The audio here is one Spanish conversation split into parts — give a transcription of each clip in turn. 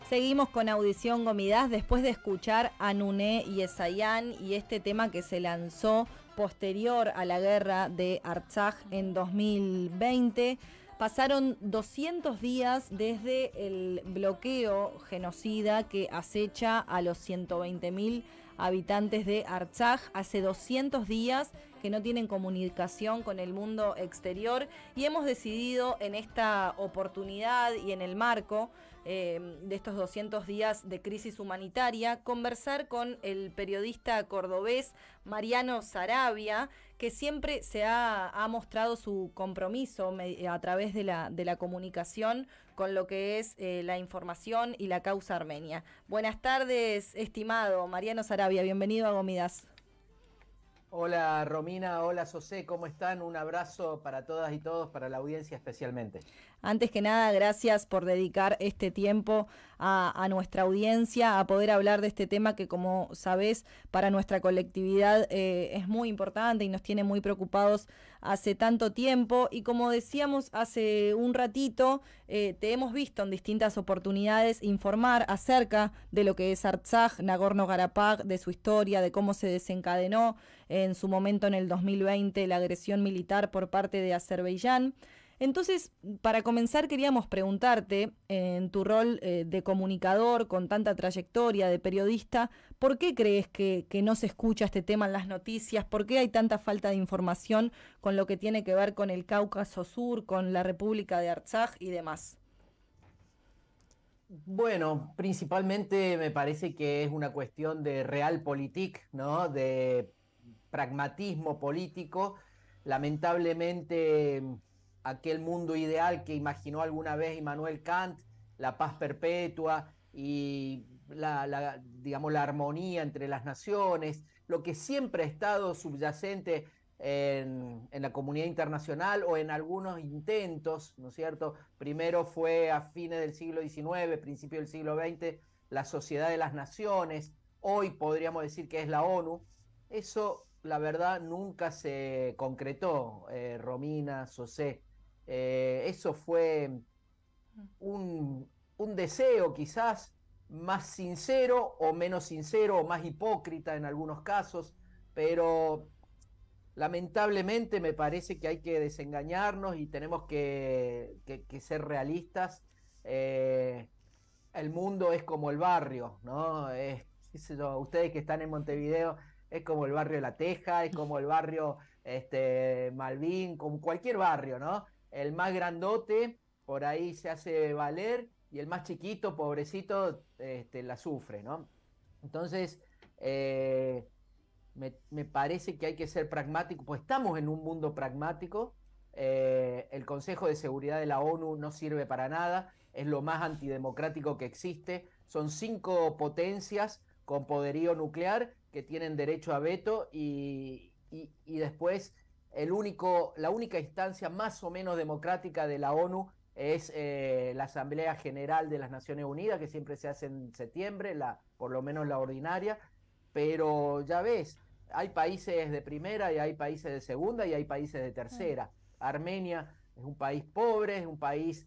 Seguimos con Audición Gomidás después de escuchar a Nuné y Ezayán y este tema que se lanzó posterior a la guerra de Artsaj en 2020. Pasaron 200 días desde el bloqueo genocida que acecha a los 120.000 habitantes de Artsaj. Hace 200 días que no tienen comunicación con el mundo exterior y hemos decidido en esta oportunidad y en el marco de estos 200 días de crisis humanitaria conversar con el periodista cordobés Mariano Saravia, que siempre se ha mostrado su compromiso a través de la comunicación con lo que es la información y la causa armenia. Buenas tardes, estimado Mariano Saravia, bienvenido a Gomidás. Hola Romina, hola José, ¿cómo están? Un abrazo para todas y todos, para la audiencia especialmente. Antes que nada, gracias por dedicar este tiempo a nuestra audiencia, a poder hablar de este tema que, como sabés, para nuestra colectividad es muy importante y nos tiene muy preocupados hace tanto tiempo. Y como decíamos hace un ratito, te hemos visto en distintas oportunidades informar acerca de lo que es Artsaj, Nagorno-Karabaj, de su historia, de cómo se desencadenó en su momento en el 2020 la agresión militar por parte de Azerbaiyán. Entonces, para comenzar, queríamos preguntarte, en tu rol de comunicador, con tanta trayectoria de periodista, ¿por qué crees que no se escucha este tema en las noticias? ¿Por qué hay tanta falta de información con lo que tiene que ver con el Cáucaso Sur, con la República de Artsaj y demás? Bueno, principalmente me parece que es una cuestión de realpolitik, ¿no? De pragmatismo político. Lamentablemente, aquel mundo ideal que imaginó alguna vez Immanuel Kant, la paz perpetua y digamos, la armonía entre las naciones, lo que siempre ha estado subyacente en la comunidad internacional o en algunos intentos, ¿no es cierto? Primero fue a fines del siglo XIX, principio del siglo XX, la Sociedad de las Naciones, hoy podríamos decir que es la ONU. Eso, la verdad, nunca se concretó, Romina, José. Eso fue un deseo quizás más sincero o menos sincero o más hipócrita en algunos casos, pero lamentablemente me parece que hay que desengañarnos y tenemos que ser realistas. El mundo es como el barrio, ¿no? Ustedes que están en Montevideo, es como el barrio La Teja, es como el barrio Malvin, como cualquier barrio, ¿no? El más grandote por ahí se hace valer y el más chiquito, pobrecito, la sufre, ¿no? Entonces, me parece que hay que ser pragmático, pues estamos en un mundo pragmático. El Consejo de Seguridad de la ONU no sirve para nada, es lo más antidemocrático que existe. Son 5 potencias con poderío nuclear que tienen derecho a veto y después la única instancia más o menos democrática de la ONU es la Asamblea General de las Naciones Unidas, que siempre se hace en septiembre, por lo menos la ordinaria, pero ya ves, hay países de primera y hay países de segunda y hay países de tercera. Armenia es un país pobre, es un país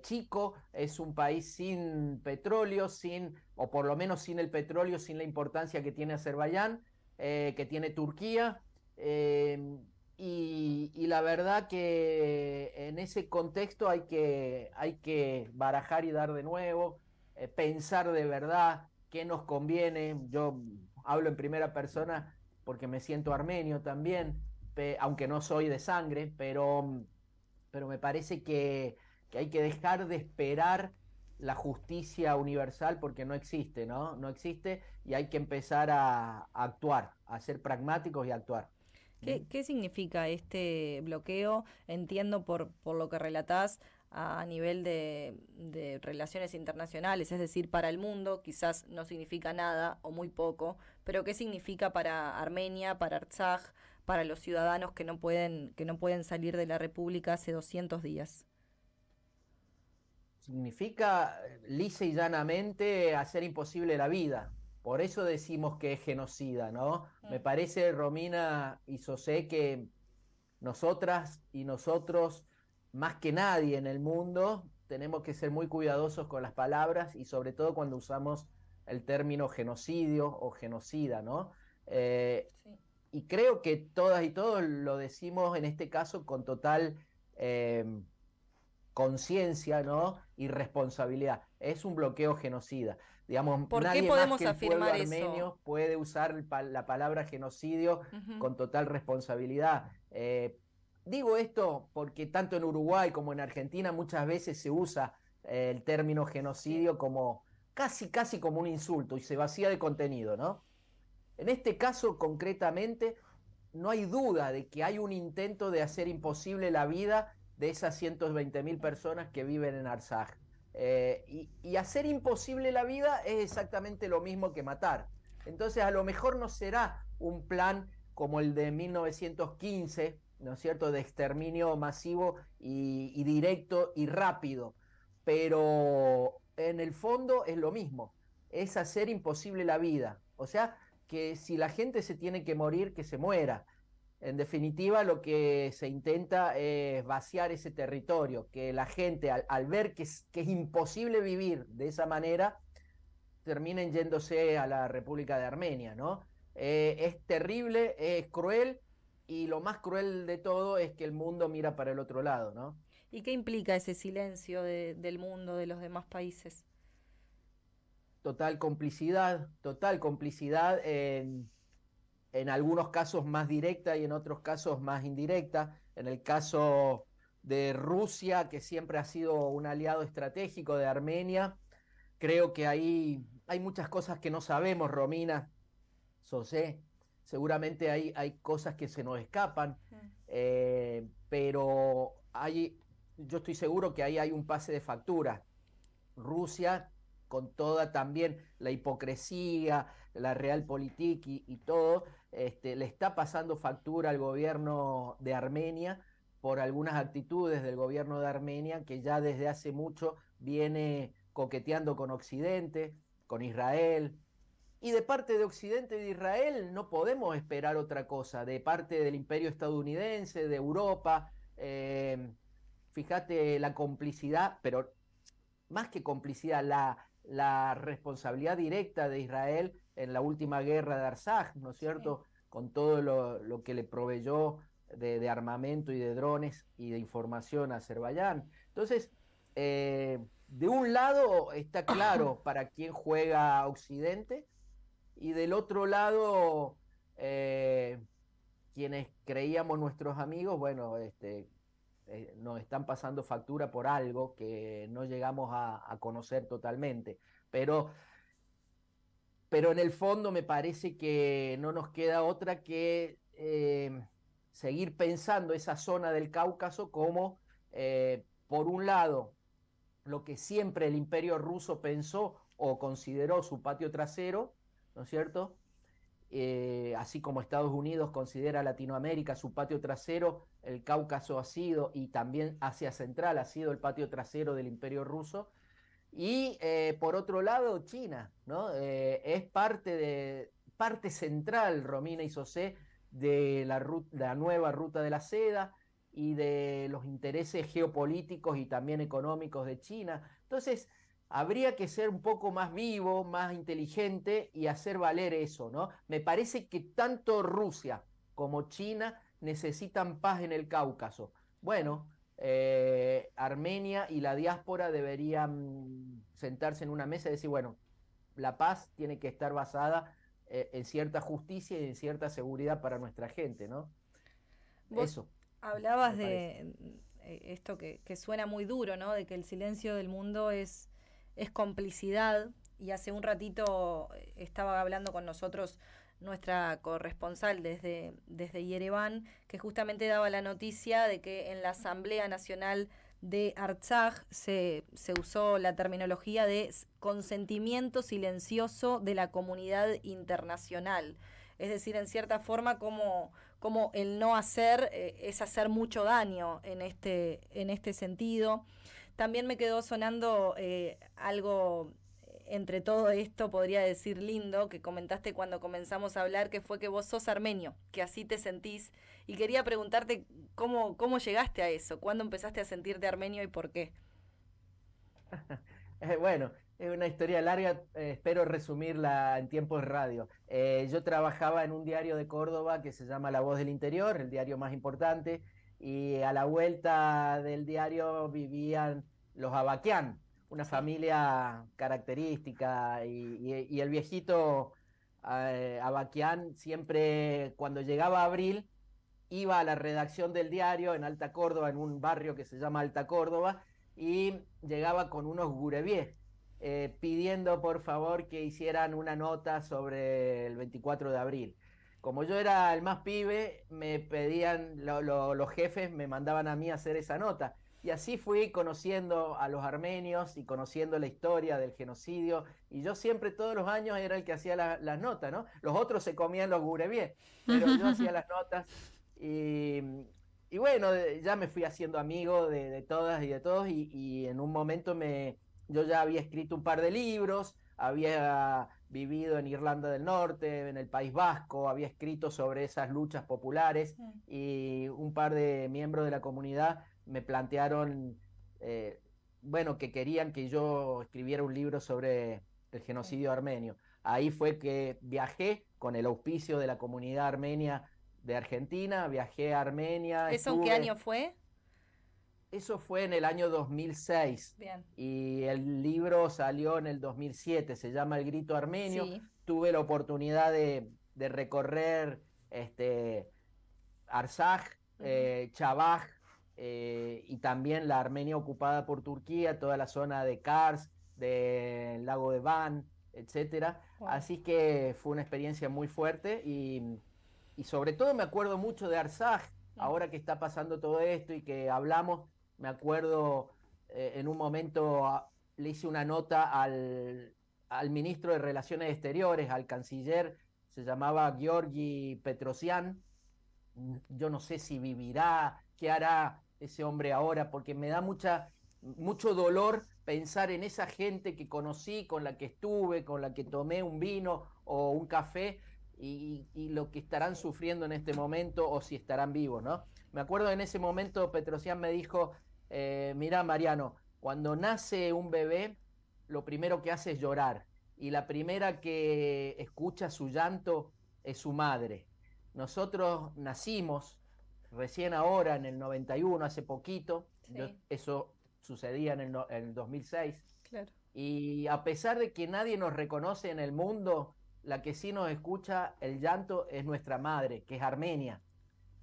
chico, es un país sin petróleo, o por lo menos sin el petróleo, sin la importancia que tiene Azerbaiyán, que tiene Turquía. Y la verdad que en ese contexto hay que barajar y dar de nuevo, pensar de verdad qué nos conviene. Yo hablo en primera persona porque me siento armenio también, aunque no soy de sangre, pero me parece que hay que dejar de esperar la justicia universal porque no existe, ¿no? No existe y hay que empezar a actuar, a ser pragmáticos y actuar. ¿Qué significa este bloqueo? Entiendo por lo que relatás a nivel de relaciones internacionales, es decir, para el mundo quizás no significa nada o muy poco, pero ¿qué significa para Armenia, para Artsaj, para los ciudadanos que no pueden salir de la República hace 200 días? Significa lisa y llanamente hacer imposible la vida. Por eso decimos que es genocida, ¿no? Me parece, Romina y José, que nosotras y nosotros más que nadie en el mundo, tenemos que ser muy cuidadosos con las palabras y sobre todo cuando usamos el término genocidio o genocida, ¿no? Eh, Sí. y creo que todas y todos lo decimos en este caso con total eh, conciencia, ¿no? Y responsabilidad. Es un bloqueo genocida. Digamos, ¿Por qué nadie más podemos que el pueblo afirmar eso? armenio puede usar la palabra genocidio Ujú. con total responsabilidad. Digo esto porque tanto en Uruguay como en Argentina muchas veces se usa el término Sí. genocidio como casi como un insulto y se vacía de contenido, ¿no? En este caso concretamente no hay duda de que hay un intento de hacer imposible la vida de esas 120.000 personas que viven en Arsaj. Y hacer imposible la vida es exactamente lo mismo que matar. Entonces, a lo mejor no será un plan como el de 1915, ¿no es cierto?, de exterminio masivo y directo y rápido, pero en el fondo es lo mismo, es hacer imposible la vida. O sea, que si la gente se tiene que morir, que se muera. En definitiva, lo que se intenta es vaciar ese territorio, que la gente al ver que es imposible vivir de esa manera, terminen yéndose a la República de Armenia, ¿no? Es terrible, es cruel, y lo más cruel de todo es que el mundo mira para el otro lado, ¿no? ¿Y qué implica ese silencio del mundo, de los demás países? Total complicidad en algunos casos más directa y en otros casos más indirecta. En el caso de Rusia, que siempre ha sido un aliado estratégico de Armenia, creo que ahí hay muchas cosas que no sabemos, Romina, José. Seguramente hay cosas que se nos escapan, Mm. pero yo estoy seguro que ahí hay un pase de factura. Rusia, con toda también la hipocresía, la realpolitik y todo, le está pasando factura al gobierno de Armenia por algunas actitudes del gobierno de Armenia que ya desde hace mucho viene coqueteando con Occidente, con Israel. Y de parte de Occidente y de Israel no podemos esperar otra cosa, de parte del imperio estadounidense, de Europa. Fíjate la complicidad, pero más que complicidad, la responsabilidad directa de Israel en la última guerra de Arsaj, ¿no es Sí. cierto? Con todo lo que le proveyó de armamento y de drones y de información a Azerbaiyán. Entonces, de un lado está claro para quién juega Occidente y del otro lado, eh, quienes creíamos nuestros amigos, bueno, nos están pasando factura por algo que no llegamos a conocer totalmente. Pero, pero en el fondo me parece que no nos queda otra que seguir pensando esa zona del Cáucaso como, por un lado, lo que siempre el imperio ruso pensó o consideró su patio trasero, ¿no es cierto? Así como Estados Unidos considera Latinoamérica su patio trasero, el Cáucaso ha sido, y también Asia Central ha sido el patio trasero del Imperio Ruso. Y por otro lado, China, ¿no? Es parte central, Romina y José, de la nueva ruta de la seda y de los intereses geopolíticos y también económicos de China. Entonces, habría que ser un poco más vivo, más inteligente y hacer valer eso, ¿no? Me parece que tanto Rusia como China necesitan paz en el Cáucaso. Bueno, Armenia y la diáspora deberían sentarse en una mesa y decir, bueno, la paz tiene que estar basada en cierta justicia y en cierta seguridad para nuestra gente, ¿no? Vos Eso hablabas me parece. de esto que suena muy duro, ¿no? De que el silencio del mundo es complicidad. Y hace un ratito estaba hablando con nosotros nuestra corresponsal desde Yerevan, que justamente daba la noticia de que en la Asamblea Nacional de Artsaj se usó la terminología de consentimiento silencioso de la comunidad internacional. Es decir, en cierta forma, como el no hacer es hacer mucho daño en este sentido. También me quedó sonando algo entre todo esto, podría decir lindo, que comentaste cuando comenzamos a hablar, que fue que vos sos armenio, que así te sentís. Y quería preguntarte cómo llegaste a eso, cuándo empezaste a sentirte armenio y por qué. Bueno, es una historia larga, espero resumirla en tiempo de radio. Yo trabajaba en un diario de Córdoba que se llama La Voz del Interior, el diario más importante, y a la vuelta del diario vivían los Abaquián, una Sí. familia característica, y el viejito Abaquián siempre, cuando llegaba abril, iba a la redacción del diario en Alta Córdoba, en un barrio que se llama Alta Córdoba, y llegaba con unos gurebiés, pidiendo por favor que hicieran una nota sobre el 24 de abril. Como yo era el más pibe, me pedían, los jefes me mandaban a mí a hacer esa nota. Y así fui conociendo a los armenios y conociendo la historia del genocidio. Y yo siempre, todos los años, era el que hacía las notas, ¿no? Los otros se comían los gurebiés, pero yo hacía las notas y, y bueno, ya me fui haciendo amigo de todas y de todos y en un momento yo ya había escrito un par de libros, había vivido en Irlanda del Norte, en el País Vasco, había escrito sobre esas luchas populares y un par de miembros de la comunidad me plantearon, eh, bueno, que querían que yo escribiera un libro sobre el genocidio armenio. Ahí fue que viajé con el auspicio de la comunidad armenia de Argentina, viajé a Armenia, ¿Eso en qué estuve, año fue? eso fue en el año 2006 Bien. y el libro salió en el 2007, se llama El Grito Armenio. Sí. Tuve la oportunidad de recorrer Arsaj, Chabaj, y también la Armenia ocupada por Turquía, toda la zona de Kars, del lago de Van, etcétera. Wow. Así que fue una experiencia muy fuerte y sobre todo me acuerdo mucho de Arsaj, ahora que está pasando todo esto y que hablamos, me acuerdo en un momento le hice una nota al ministro de Relaciones Exteriores, al canciller, se llamaba Georgi Petrosian. Yo no sé si vivirá, qué hará ese hombre ahora, porque me da mucho dolor pensar en esa gente que conocí, con la que estuve, con la que tomé un vino o un café, y lo que estarán sufriendo en este momento o si estarán vivos, ¿no? Me acuerdo en ese momento Petrosian me dijo, mira Mariano, cuando nace un bebé, lo primero que hace es llorar, y la primera que escucha su llanto es su madre. Nosotros nacimos recién ahora, en el 91, hace poquito, Sí. eso sucedía en el 2006, Claro. y a pesar de que nadie nos reconoce en el mundo, la que sí nos escucha el llanto es nuestra madre, que es Armenia.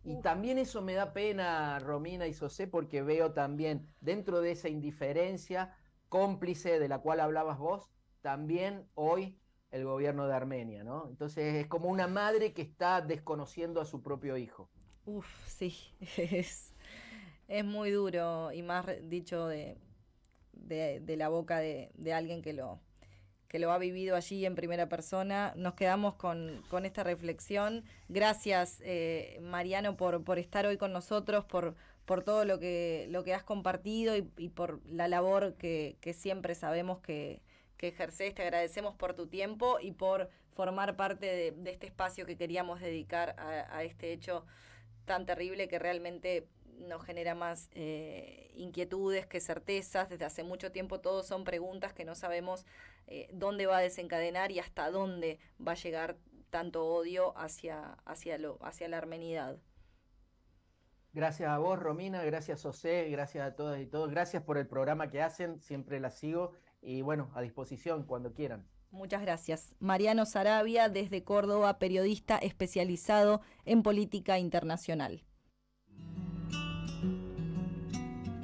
Y Uf. también eso me da pena, Romina y José, porque veo también dentro de esa indiferencia cómplice de la cual hablabas vos, también hoy el gobierno de Armenia, ¿no? Entonces es como una madre que está desconociendo a su propio hijo. Uf, sí, es, es muy duro y más dicho de la boca de alguien que lo ha vivido allí en primera persona. Nos quedamos con esta reflexión. Gracias, Mariano, por estar hoy con nosotros, por todo lo que has compartido y por la labor que siempre sabemos que ejercés. Te agradecemos por tu tiempo y por formar parte de este espacio que queríamos dedicar a este hecho tan terrible que realmente nos genera más inquietudes que certezas. Desde hace mucho tiempo todos son preguntas que no sabemos dónde va a desencadenar y hasta dónde va a llegar tanto odio hacia la armenidad. Gracias a vos, Romina, gracias, José, gracias a todas y todos, gracias por el programa que hacen, siempre la sigo y bueno, a disposición cuando quieran. Muchas gracias. Mariano Sarabia, desde Córdoba, periodista especializado en política internacional.